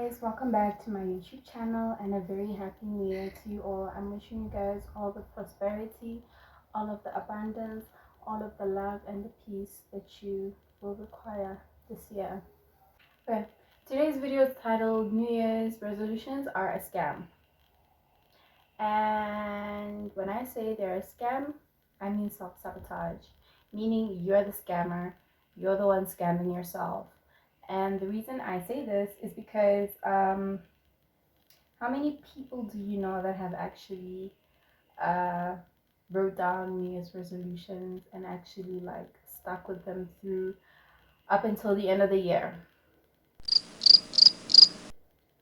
guys, welcome back to my YouTube channel and a very happy new year to you all. I'm wishing you guys all the prosperity, all of the abundance, all of the love and the peace that you will require this year. Okay, today's video is titled New Year's Resolutions Are a Scam. And when I say they're a scam, I mean self-sabotage, meaning you're the scammer, you're the one scamming yourself. And the reason I say this is because how many people do you know that have actually wrote down New Year's resolutions and actually like stuck with them through up until the end of the year?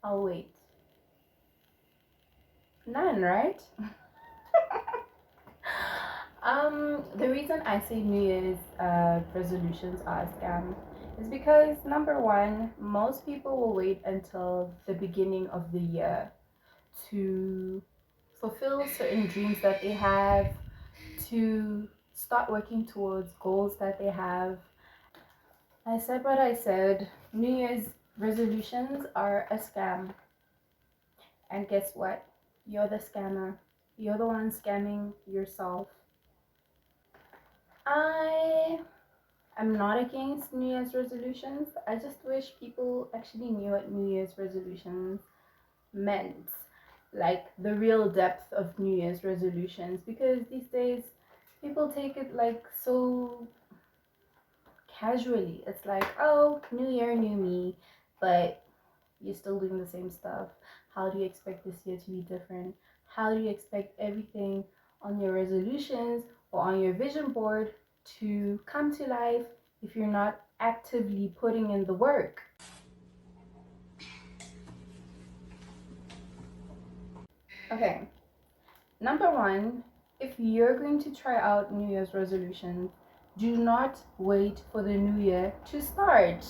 I'll wait. None, right? The reason I say New Year's resolutions are a scam is because number one, most people will wait until the beginning of the year to fulfill certain dreams that they have, to start working towards goals that they have. I said what I said. New Year's resolutions are a scam. And guess what? You're the scammer. You're the one scamming yourself. I am not against New Year's resolutions. I just wish people actually knew what New Year's resolutions meant, like the real depth of New Year's resolutions, because these days people take it like so casually. It's like, oh, new year, new me, but you're still doing the same stuff. How do you expect this year to be different? How do you expect everything on your resolutions or on your vision board to come to life if you're not actively putting in the work? Okay, number one, if you're going to try out New Year's resolutions, do not wait for the new year to start.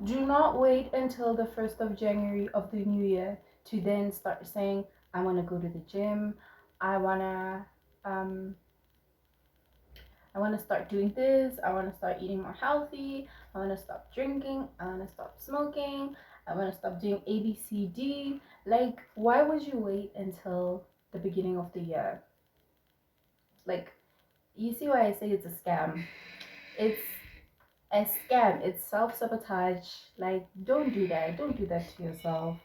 Do not wait until the 1st of January of the new year to then start saying, I want to go to the gym. I want to I want to start doing this. I want to start eating more healthy. I want to stop drinking. I want to stop smoking. I want to stop doing A, B, C, D. Like, why would you wait until the beginning of the year? Like, you see why I say it's a scam? It's a scam. It's self-sabotage. Like, don't do that. Don't do that to yourself.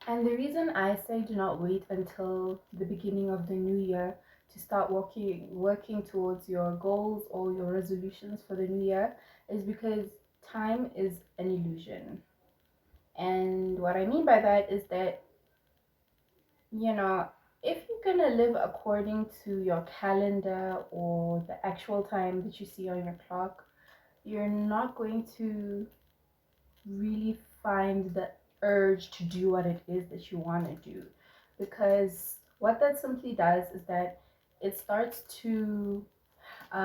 And the reason I say do not wait until the beginning of the new year to start working towards your goals or your resolutions for the new year is because time is an illusion. And what I mean by that is that, you know, if you're gonna live according to your calendar or the actual time that you see on your clock, you're not going to really find the urge to do what it is that you want to do, because what that simply does is that it starts to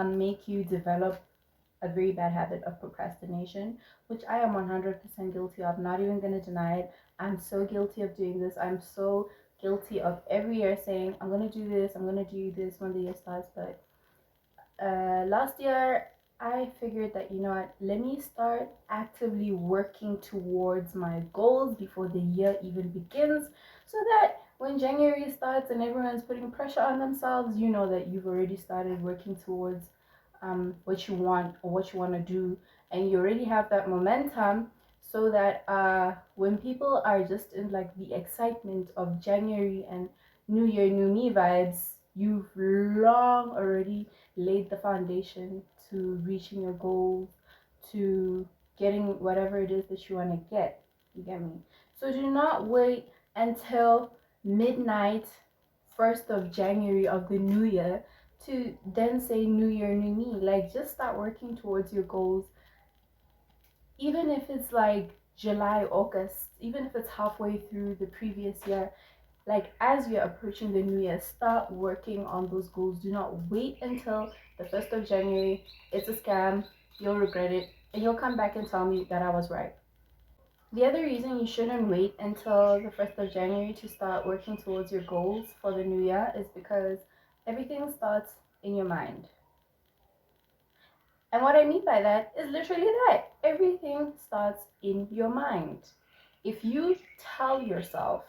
make you develop a very bad habit of procrastination, which I am 100% guilty of. Not even going to deny it. I'm so guilty of doing this. I'm so guilty of every year saying I'm going to do this, I'm going to do this when the year starts. But last year I figured that, you know what, let me start actively working towards my goals before the year even begins, so that when January starts and everyone's putting pressure on themselves, you know that you've already started working towards what you want or what you want to do, and you already have that momentum, so that when people are just in like the excitement of January and new year, new me vibes, you've long already laid the foundation to reaching your goals, to getting whatever it is that you want to get. You get me? So do not wait until midnight, 1st of January of the new year to then say new year, new me. Like, just start working towards your goals. Even if it's like July, August, even if it's halfway through the previous year, like as you're approaching the new year, start working on those goals. Do not wait until the 1st of January. It's a scam. You'll regret it, and you'll come back and tell me that I was right. The other reason you shouldn't wait until the 1st of January to start working towards your goals for the new year is because everything starts in your mind. And what I mean by that is literally that everything starts in your mind. If you tell yourself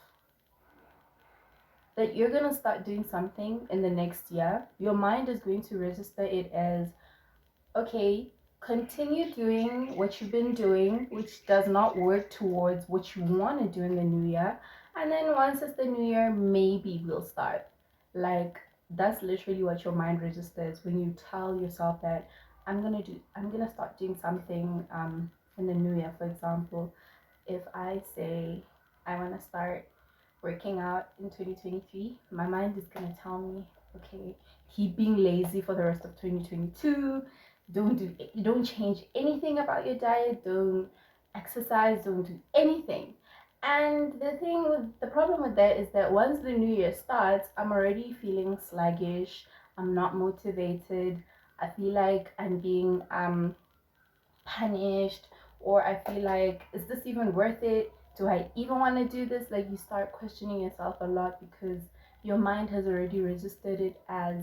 that you're going to start doing something in the next year, your mind is going to register it as, okay, continue doing what you've been doing, which does not work towards what you want to do in the new year. And then once it's the new year, maybe we'll start. Like, that's literally what your mind registers when you tell yourself that I'm gonna start doing something in the new year. For example, if I say I want to start working out in 2023, my mind is going to tell me, okay, keep being lazy for the rest of 2022. Don't change anything about your diet. Don't exercise. Don't do anything. And the problem with that is that once the new year starts, I'm already feeling sluggish. I'm not motivated. I feel like I'm being punished, or I feel like, is this even worth it? Do I even want to do this? Like, you start questioning yourself a lot because your mind has already registered it as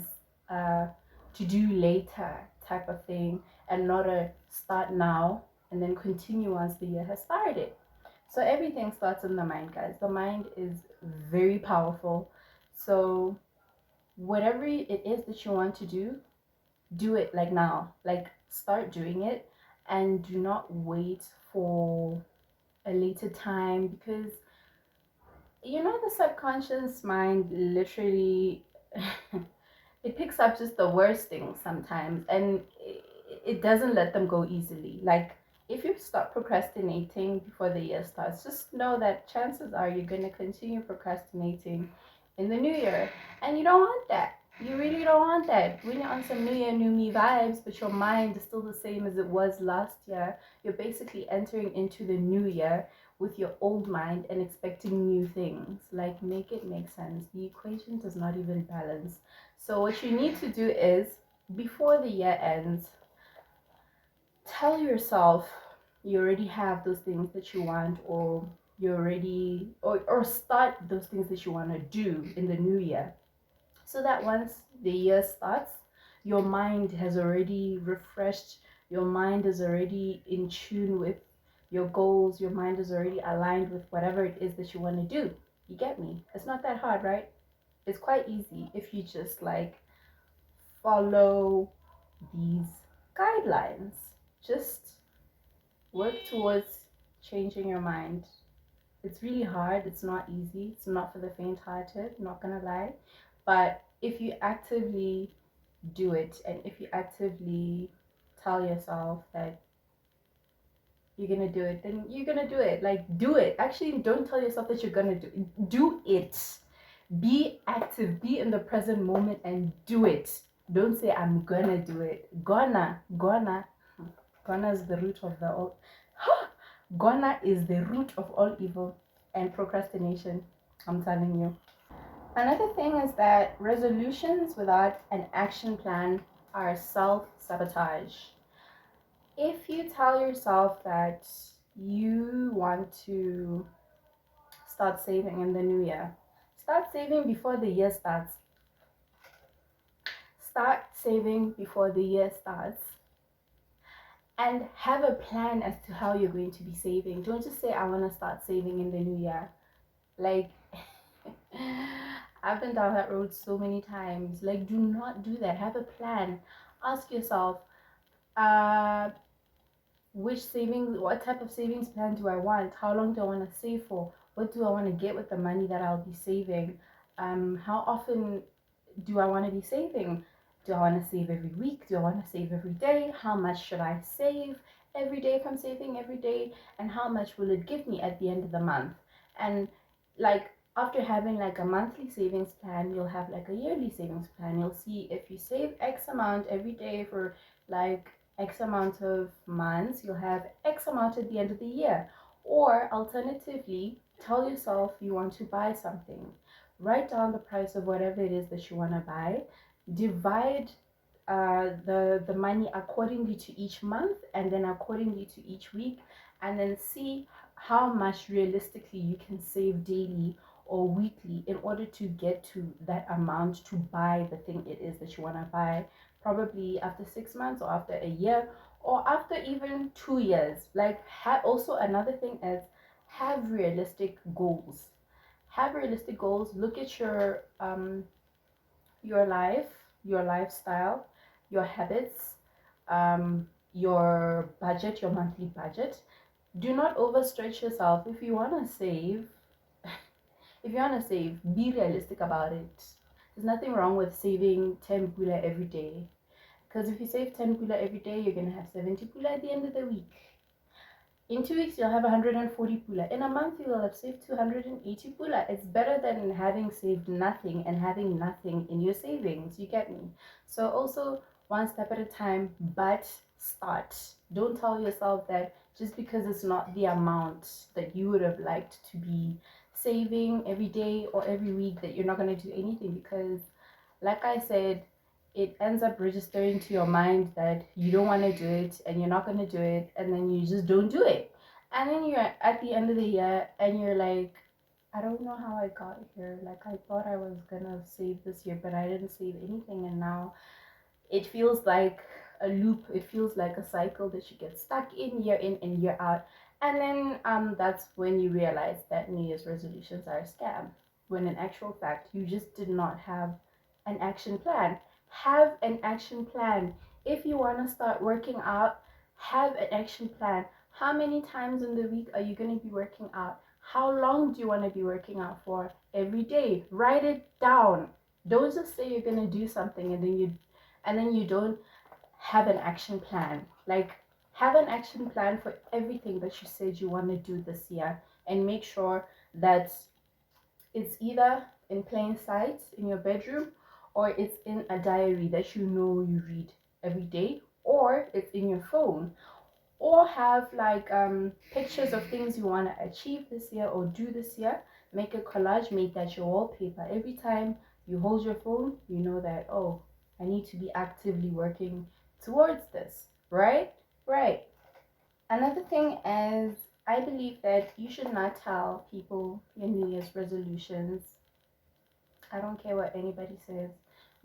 a to do later type of thing, and not a start now and then continue once the year has started. So everything starts in the mind, guys. The mind is very powerful. So whatever it is that you want to do it like now. Like, start doing it, and do not wait for a later time, because the subconscious mind literally it picks up just the worst things sometimes, and it doesn't let them go easily. Like, if you stop procrastinating before the year starts, just know that chances are you're going to continue procrastinating in the new year, and you don't want that. You really don't want that. When you're on some new year, new me vibes, but your mind is still the same as it was last year, you're basically entering into the new year with your old mind and expecting new things. Like, make it make sense. The equation does not even balance. So what you need to do is, before the year ends, tell yourself you already have those things that you want, or you already or start those things that you want to do in the new year, so that once the year starts, your mind has already refreshed, your mind is already in tune with your goals, your mind is already aligned with whatever it is that you want to do. You get me? It's not that hard, right? It's quite easy if you just like follow these guidelines. Just work towards changing your mind. It's really hard, it's not easy, it's not for the faint hearted, not gonna lie. But if you actively do it, and if you actively tell yourself that you're gonna do it, then you're gonna do it. Like, do it. Actually, don't tell yourself that you're gonna do it. Be active, be in the present moment, and do it. Don't say I'm gonna do it. Gonna is the root of the all. Gonna is the root of all evil and procrastination. I'm telling you. Another thing is that resolutions without an action plan are self sabotage. If you tell yourself that you want to start saving in the new year, start saving before the year starts. Start saving before the year starts, and have a plan as to how you're going to be saving. Don't just say, I want to start saving in the new year. Like, I've been down that road so many times. Like, do not do that. Have a plan. Ask yourself, uh, what type of savings plan do I want? How long do I want to save for? What do I want to get with the money that I'll be saving? How often do I want to be saving? Do I want to save every week? Do I want to save every day? How much should I save every day if I'm saving every day? And how much will it give me at the end of the month? And like, after having like a monthly savings plan, you'll have like a yearly savings plan. You'll see if you save X amount every day for like X amount of months, you'll have X amount at the end of the year. Or alternatively, tell yourself you want to buy something. Write down the price of whatever it is that you want to buy. Divide the money accordingly to each month, and then accordingly to each week, and then see how much realistically you can save daily or weekly in order to get to that amount to buy the thing it is that you want to buy, probably after 6 months, or after a year, or after even 2 years. Like, also another thing is, have realistic goals. Have realistic goals. Look at your life, your lifestyle, your habits, your budget, your monthly budget. Do not overstretch yourself. If you want to save, be realistic about it. There's nothing wrong with saving 10 pula every day. Because if you save 10 pula every day, you're going to have 70 pula at the end of the week. In 2 weeks, you'll have 140 pula. In a month, you will have saved 280 pula. It's better than having saved nothing and having nothing in your savings. You get me? So also, one step at a time, but start. Don't tell yourself that just because it's not the amount that you would have liked to be saving every day or every week, that you're not going to do anything. Because like I said, it ends up registering to your mind that you don't want to do it and you're not going to do it, and then you just don't do it. And then you're at the end of the year and you're like, I don't know how I got here. Like, I thought I was going to save this year, but I didn't save anything. And now it feels like a loop. It feels like a cycle that you get stuck in and year out. And then that's when you realize that New Year's resolutions are a scam, when in actual fact you just did not have an action plan. Have an action plan. If you want to start working out, have an action plan. How many times in the week are you going to be working out? How long do you want to be working out for? Every day. Write it down. Don't just say you're going to do something and then you don't have an action plan. Like, have an action plan for everything that you said you want to do this year, and make sure that it's either in plain sight in your bedroom, or it's in a diary that you know you read every day, or it's in your phone, or have like pictures of things you want to achieve this year or do this year. Make a collage, make that your wallpaper. Every time you hold your phone, you know that, oh, I need to be actively working towards this, right? Right. Another thing is, I believe that you should not tell people your New Year's resolutions. I don't care what anybody says.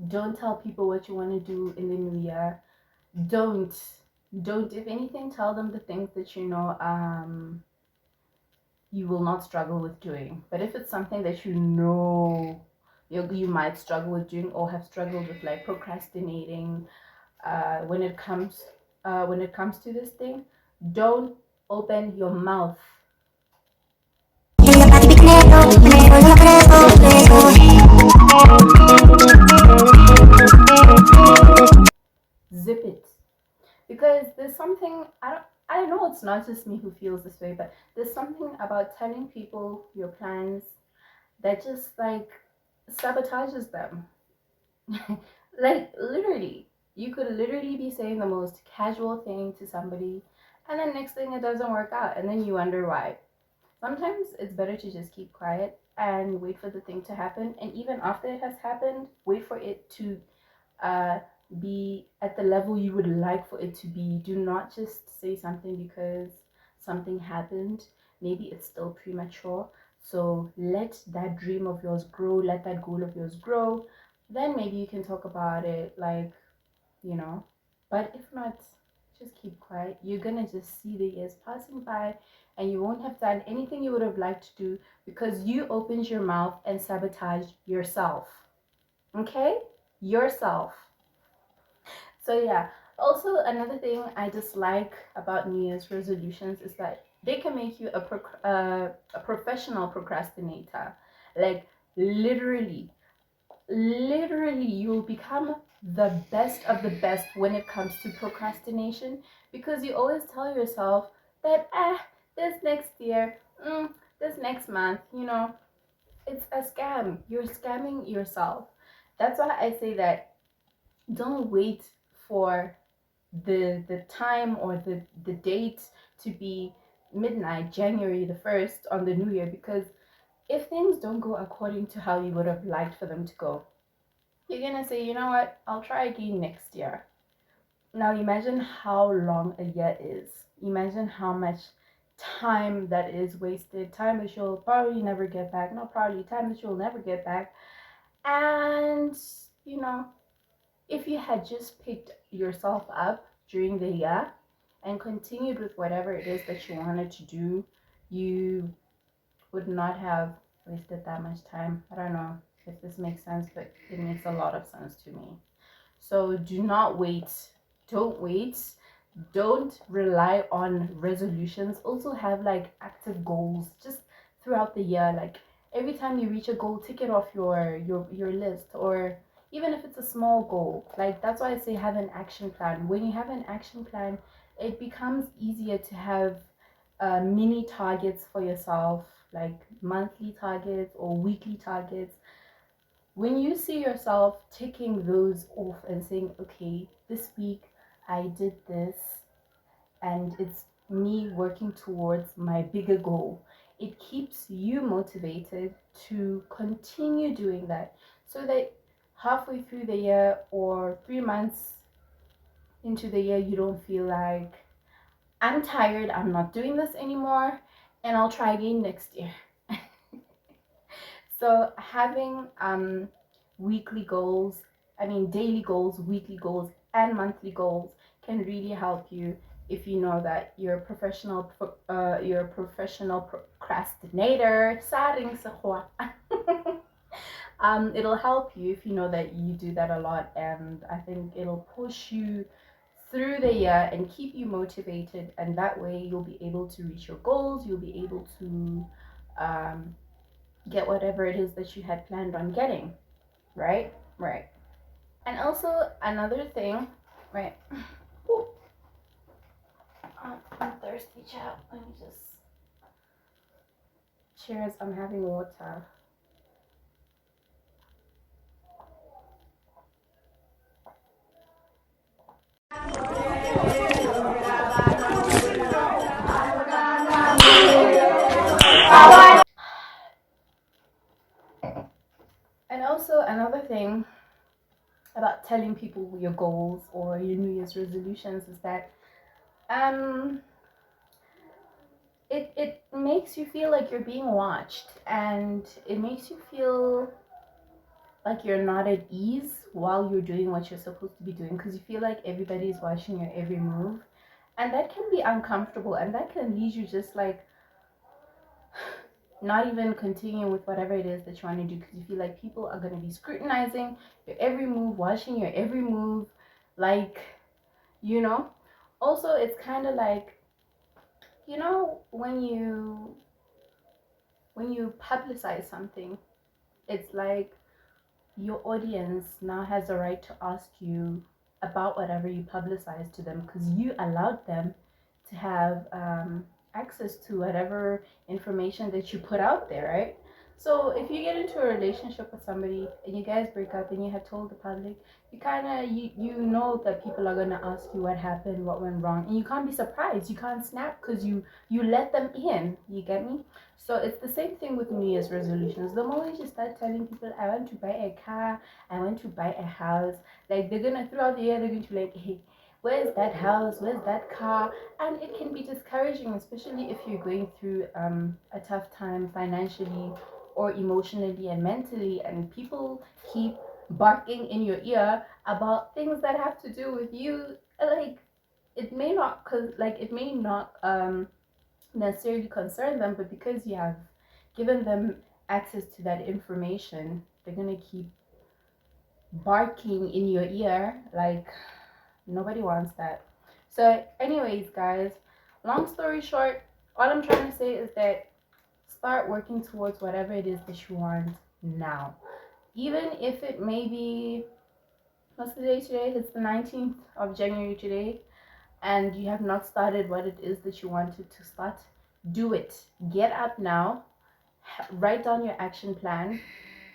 Don't tell people what you want to do in the new year. don't don't, if anything, tell them the things that you know you will not struggle with doing. But if it's something that you know you might struggle with doing, or have struggled with, like procrastinating, when it comes to this thing, don't open your mouth. Zip it. Because there's something, I know it's not just me who feels this way, but there's something about telling people your plans that just like sabotages them. Like, literally, you could literally be saying the most casual thing to somebody, and then next thing it doesn't work out, and then you wonder why. Sometimes it's better to just keep quiet and wait for the thing to happen, and even after it has happened, wait for it to uh, be at the level you would like for it to be. Do not just say something because something happened. Maybe it's still premature. So let that dream of yours grow, let that goal of yours grow. Then maybe you can talk about it, like, you know. But if not, just keep quiet. You're gonna just see the years passing by, and you won't have done anything you would have liked to do because you opened your mouth and sabotaged yourself. Okay? Yourself. So yeah, also another thing I dislike about New Year's resolutions is that they can make you a professional procrastinator. Like, literally, literally, you'll become the best of the best when it comes to procrastination, because you always tell yourself that, this next year, this next month, it's a scam. You're scamming yourself. That's why I say that don't wait for the time or the date to be midnight, January the 1st, on the new year, because if things don't go according to how you would have liked for them to go, you're gonna say, you know what, I'll try again next year. Now imagine how long a year is. Imagine how much time that is wasted, time that you'll probably never get back. Not probably, time that you'll never get back. And you know if you had just picked yourself up during the year and continued with whatever it is that you wanted to do you would not have wasted that much time. I don't know if this makes sense, but it makes a lot of sense to me. So do not wait. Don't wait. Don't rely on resolutions. Also have like active goals just throughout the year. Like every time you reach a goal, tick it off your list, or even if it's a small goal. Like that's why I say have an action plan. When you have an action plan, it becomes easier to have mini targets for yourself, like monthly targets or weekly targets. When you see yourself ticking those off and saying, okay, this week I did this, and it's me working towards my bigger goal, it keeps you motivated to continue doing that, so that halfway through the year or 3 months into the year, you don't feel like, I'm tired, I'm not doing this anymore, and I'll try again next year. So having weekly goals, I mean daily goals, weekly goals, and monthly goals can really help you if you know that you're a professional procrastinator. It'll help you if you know that you do that a lot, and I think it'll push you through the year and keep you motivated, and that way you'll be able to reach your goals. You'll be able to um, get whatever it is that you had planned on getting, right? Right. And also another thing, right? Ooh, I'm thirsty, child. Let me just cheers. I'm having water. And also another thing about telling people your goals or your New Year's resolutions is that um it makes you feel like you're being watched, and it makes you feel like you're not at ease while you're doing what you're supposed to be doing, because you feel like everybody's watching your every move, and that can be uncomfortable, and that can lead you just like not even continuing with whatever it is that you want to do, because you feel like people are going to be scrutinizing your every move, watching your every move, like, you know. Also, it's kind of like, you know, when you publicize something, it's like your audience now has a right to ask you about whatever you publicize to them, because you allowed them to have access to whatever information that you put out there, right? So if you get into a relationship with somebody and you guys break up and you have told the public, you kind of you know that people are going to ask you what happened, what went wrong, and you can't be surprised, you can't snap, because you let them in, you get me? So it's the same thing with New Year's resolutions. The moment you start telling people, I want to buy a car, I want to buy a house, like they're gonna throughout the year they're going to be like, hey, where's that house, where's that car? And it can be discouraging, especially if you're going through a tough time financially or emotionally and mentally, and people keep barking in your ear about things that have to do with you. Like it may not, cause like it may not necessarily concern them, but because you have given them access to that information, they're gonna keep barking in your ear. Like nobody wants that. So anyways, guys, long story short, all I'm trying to say is that start working towards whatever it is that you want now, even if it may be, what's the day today? It's the 19th of January today, and you have not started what it is that you wanted to start. Do it. Get up now, write down your action plan,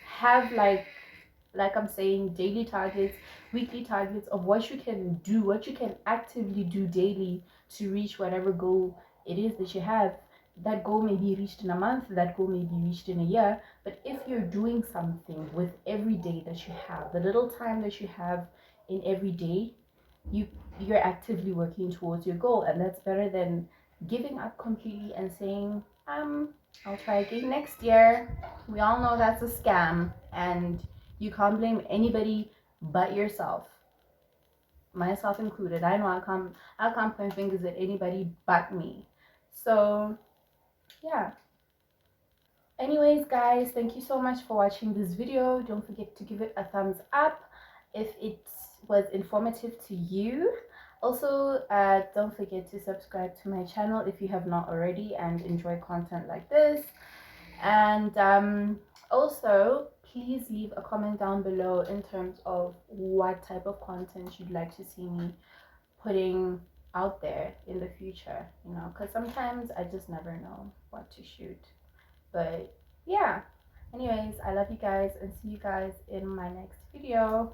have like I'm saying, daily targets, weekly targets of what you can do, what you can actively do daily to reach whatever goal it is that you have. That goal may be reached in a month, that goal may be reached in a year, but if you're doing something with every day that you have, the little time that you have in every day, you you're actively working towards your goal, and that's better than giving up completely and saying, I'll try again next year. We all know that's a scam, and you can't blame anybody but yourself, myself included. I know I can't point fingers at anybody but me. So yeah. Anyways, guys, thank you so much for watching this video. Don't forget to give it a thumbs up if it was informative to you. Also, don't forget to subscribe to my channel if you have not already and enjoy content like this. And also, please leave a comment down below in terms of what type of content you'd like to see me putting out there in the future, you know, because sometimes I just never know what to shoot. But yeah, anyways, I love you guys and see you guys in my next video.